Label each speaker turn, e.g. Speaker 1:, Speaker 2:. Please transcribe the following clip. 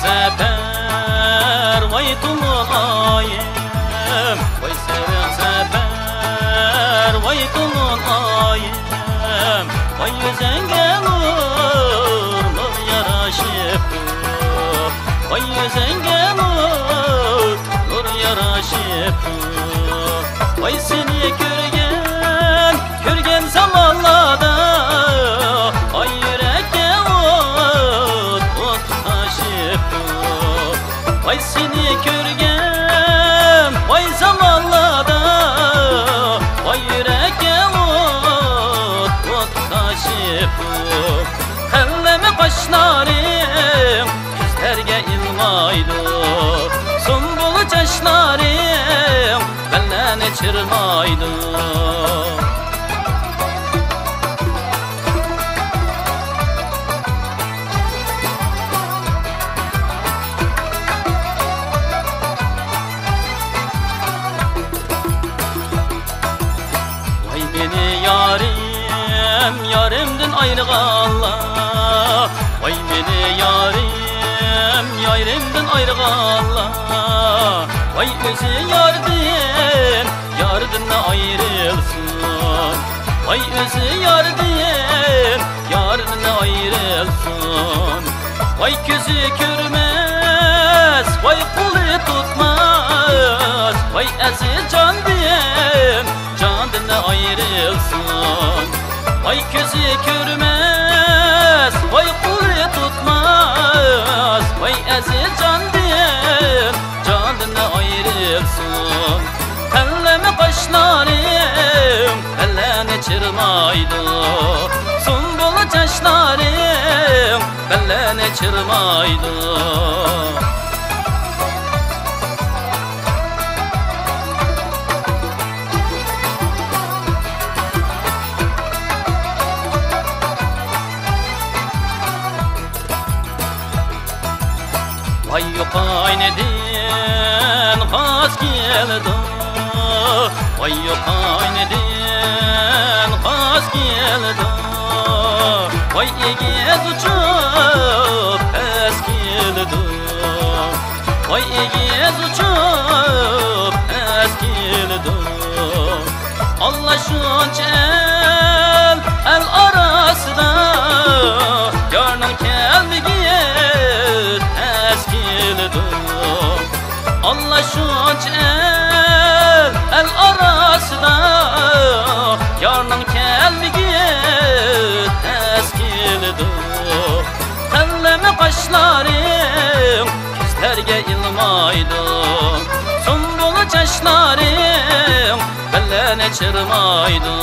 Speaker 1: sefer vay tululayım, vay sever sefer vay tululayım, vay yüzenge nur yaraşıp, vay yüzenge nur yaraşıp, vay seni görgen zamanlarda, vay yürekte ot taşıp, vay seni görgen vay zamanlarda, vay yürekte ot taşıp, elleme kaşlarım gözlerge ilmaydı, sumbul çeşlarım bellene çırmaydı. Vay beni yarim, yarimden ayrılanlar, vay beni yarim, yarimden ayrılanlar, vay özü yardan ayrılsın, vay özü yardan ayrılsın, vay gözü görmez, vay kulu tutmaz, vay aziz candan ayrılsın, vay gözü görmez, vay kulu tutmaz, vay aziz candan ayrılsın. Elleme kaşlarım bellene çırmaydı, sumbul çeşlarım bellene çırmaydı. Vay yok ayneden has geldi, vay yok ayneden has geldi, vay egez uçup es geldi, vay egez uçup es geldi. Allah şunca el arasında yarın kelmegi es geldi. Allah şunca el arasında yarın kelmegi es geldi. Elleme kaşlarım gözlerge ilmaydı, sumbul çeşlarım bellene çırmaydı.